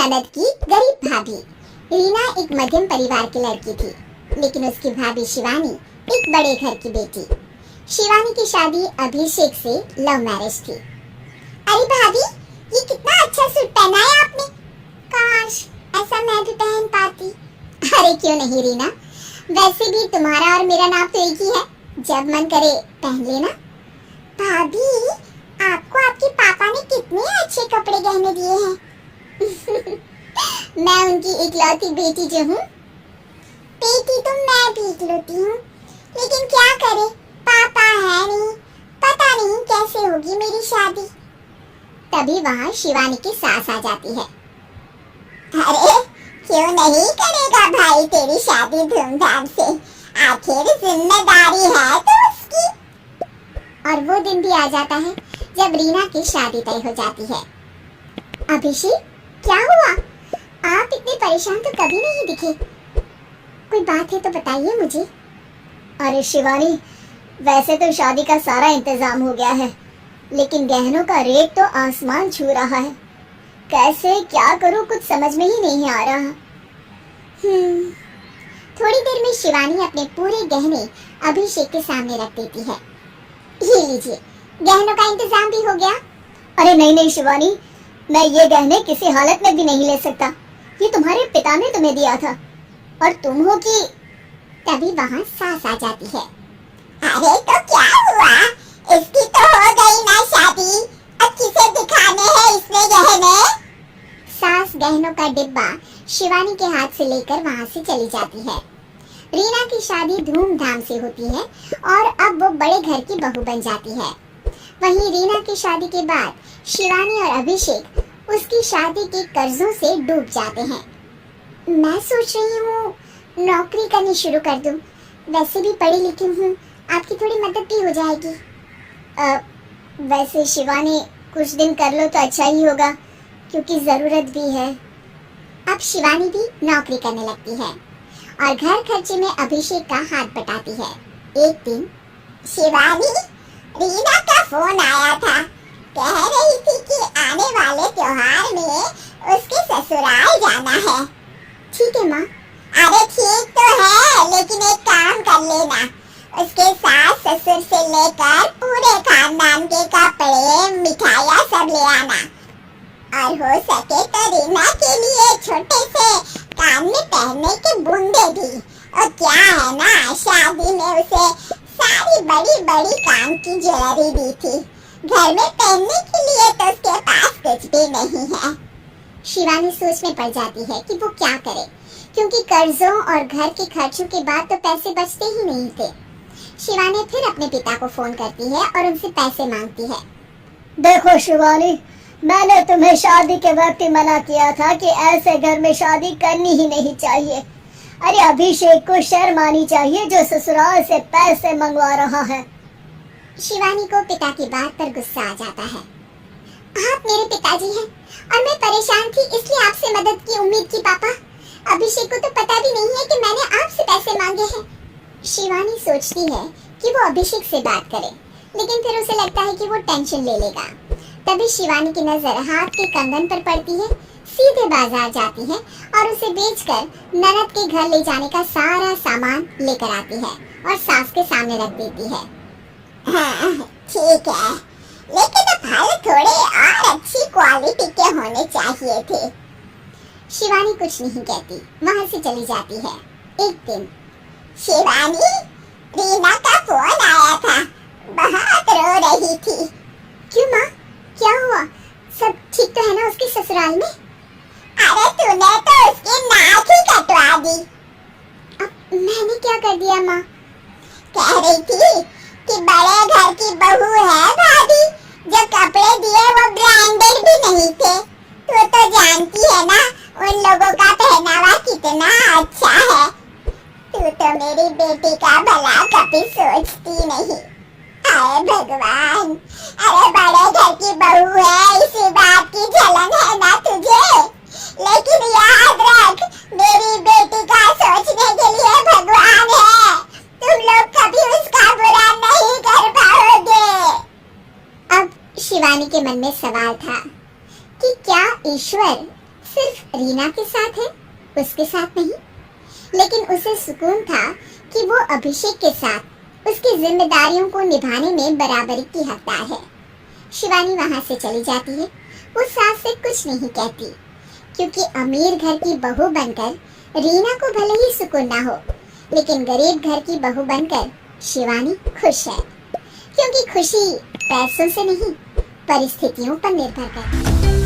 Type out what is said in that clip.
ननद की गरीब भाभी। रीना एक मध्यम परिवार की लड़की थी, लेकिन उसकी भाभी शिवानी एक बड़े घर की बेटी। शिवानी की शादी अभिषेक से लव मैरिज थी। अरे भाभी, ये कितना अच्छा सूट पहना है आपने। काश ऐसा मैं भी पहन पाती। अरे क्यों नहीं रीना, वैसे भी तुम्हारा और मेरा नाम तो एक ही है, जब मन करे पहन लेना। भाभी, आपको आपके पापा ने कितने अच्छे कपड़े गहने दिए हैं। मैं उनकी इकलौती बेटी जो हूँ। बेटी तो मैं भी इकलौती हूँ, लेकिन क्या करे, पापा है नहीं, पता नहीं कैसे होगी मेरी शादी। तभी वहाँ शिवानी की सास आ जाती है। अरे क्यों नहीं करेगा भाई तेरी शादी धूमधाम से, आखिर जिम्मेदारी है तो उसकी। और वो दिन भी आ जाता है जब रीना की शादी तय हो जाती है। अभिषेक, क्या हुआ? आप इतने परेशान तो कभी नहीं दिखे। कोई बात है तो बताइए मुझे। अरे शिवानी, वैसे तो शादी का सारा इंतजाम हो गया है, लेकिन गहनों का रेट तो आसमान छू रहा है। कैसे क्या करूं, कुछ समझ में ही नहीं आ रहा। थोड़ी देर में शिवानी अपने पूरे गहने अभिषेक के सामने रख देती है। ये लीजिए, गहनों का इंतजाम भी हो गया। अरे नहीं नहीं शिवानी, मैं ये गहने किसी हालत में भी नहीं ले सकता। ये तुम्हारे पिता ने तुम्हें दिया था, और तुम हो कि। तभी वहाँ सास आ जाती है। अरे तो क्या हुआ, इसकी तो हो गई ना शादी, अब किसे दिखाने हैं इसने गहने। सास गहनों का डिब्बा शिवानी के हाथ से लेकर वहाँ से चली जाती है। रीना की शादी धूमधाम से होती है और अब वो बड़े घर की बहू बन जाती है। वहीं रीना की शादी के बाद शिवानी और अभिषेक उसकी शादी के कर्जों से डूब जाते हैं। मैं सोच रही हूँ नौकरी करनी शुरू कर दूँ, वैसे भी पढ़ी लिखी हूँ, आपकी थोड़ी मदद भी हो जाएगी। वैसे शिवानी, कुछ दिन कर लो तो अच्छा ही होगा, क्योंकि ज़रूरत भी है। अब शिवानी भी नौकरी करने लगती है और घर खर्चे में अभिषेक का हाथ बटाती है। एक दिन शिवानी, रीना का फोन आया था, कह रही थी कि आने वाले त्योहार में उसके ससुराल जाना है। ठीक है माँ। अरे ठीक तो है, लेकिन एक काम कर लेना, उसके सास ससुर से लेकर पूरे खानदान के कपड़े मिठाइयाँ सब ले आना, और हो सके तो रीना के लिए छोटे से कान में पहनने के बूंदे भी। और क्या है ना, शादी में उसे सारी बड़ी बड़ी काम की ज्वेलरी दी थी, घर में पहनने के लिए तो उसके पास कुछ भी नहीं है। शिवानी सोच में पड़ जाती है कि वो क्या करे, क्योंकि कर्जों और घर के खर्चों के बाद तो पैसे बचते ही नहीं थे। शिवानी फिर अपने पिता को फोन करती है और उनसे पैसे मांगती है। देखो शिवानी, मैंने तुम्हें शादी के वक्त ही मना किया था कि ऐसे घर में शादी करनी ही नहीं चाहिए। अरे अभिषेक को शर्म आनी चाहिए जो ससुराल से पैसे मंगवा रहा है। शिवानी को पिता की बात पर गुस्सा आ जाता है। आप मेरे पिताजी हैं और मैं परेशान थी, इसलिए आपसे मदद की उम्मीद की पापा। अभिषेक को तो पता भी नहीं है कि मैंने आपसे पैसे मांगे हैं। शिवानी सोचती है कि वो अभिषेक से बात करे, लेकिन फिर उसे लगता है कि वो टेंशन ले लेगा। तभी शिवानी की नजर हाथ के कंगन पर पड़ती है, सीधे बाजार जाती है और उसे बेचकर ननद के घर ले जाने का सारा सामान लेकर आती है और सास के सामने रख देती है। हाँ, ठीक है, लेकिन फल थोड़े और अच्छी क्वालिटी के होने चाहिए थे। शिवानी कुछ नहीं कहती, वहाँ से चली जाती है। एक दिन शिवानी, रीना का फोन आया था, बहुत रो रही थी। क्यों माँ, क्या हुआ? सब ठीक तो है ना उसके ससुराल में? अरे तूने तो उसकी नाक ही कटवा दी। अब मैंने क्या कर दिया माँ? कह रही थी कि बड़े घर की बहू है भाभी, जो कपड़े दिए वो ब्रांडेड भी नहीं थे। तू तो जानती है ना उन लोगों का पहनावा कितना अच्छा है। तू तो मेरी बेटी का भला कभी सोचती नहीं। अरे भगवान, अरे बड़े घर की बहू है, इसी बात की जलन है ना तुझे? लेकिन याद रख, मेरी बेटी का सोचने के लिए भगवान है, तुम लोग कभी उसका बुरा नहीं कर पाओगे। अब शिवानी के मन में सवाल था कि क्या ईश्वर सिर्फ रीना के साथ है, उसके साथ नहीं। लेकिन उसे सुकून था कि वो अभिषेक के साथ उसकी जिम्मेदारियों को निभाने में बराबरी की हकदार है। शिवानी वहां से चली जाती है। वो सास से कुछ नहीं कहती, क्योंकि अमीर घर की बहू बनकर रीना को भले ही सुकून ना हो, लेकिन गरीब घर की बहू बनकर शिवानी खुश है, क्योंकि खुशी पैसों से नहीं परिस्थितियों पर निर्भर करती है।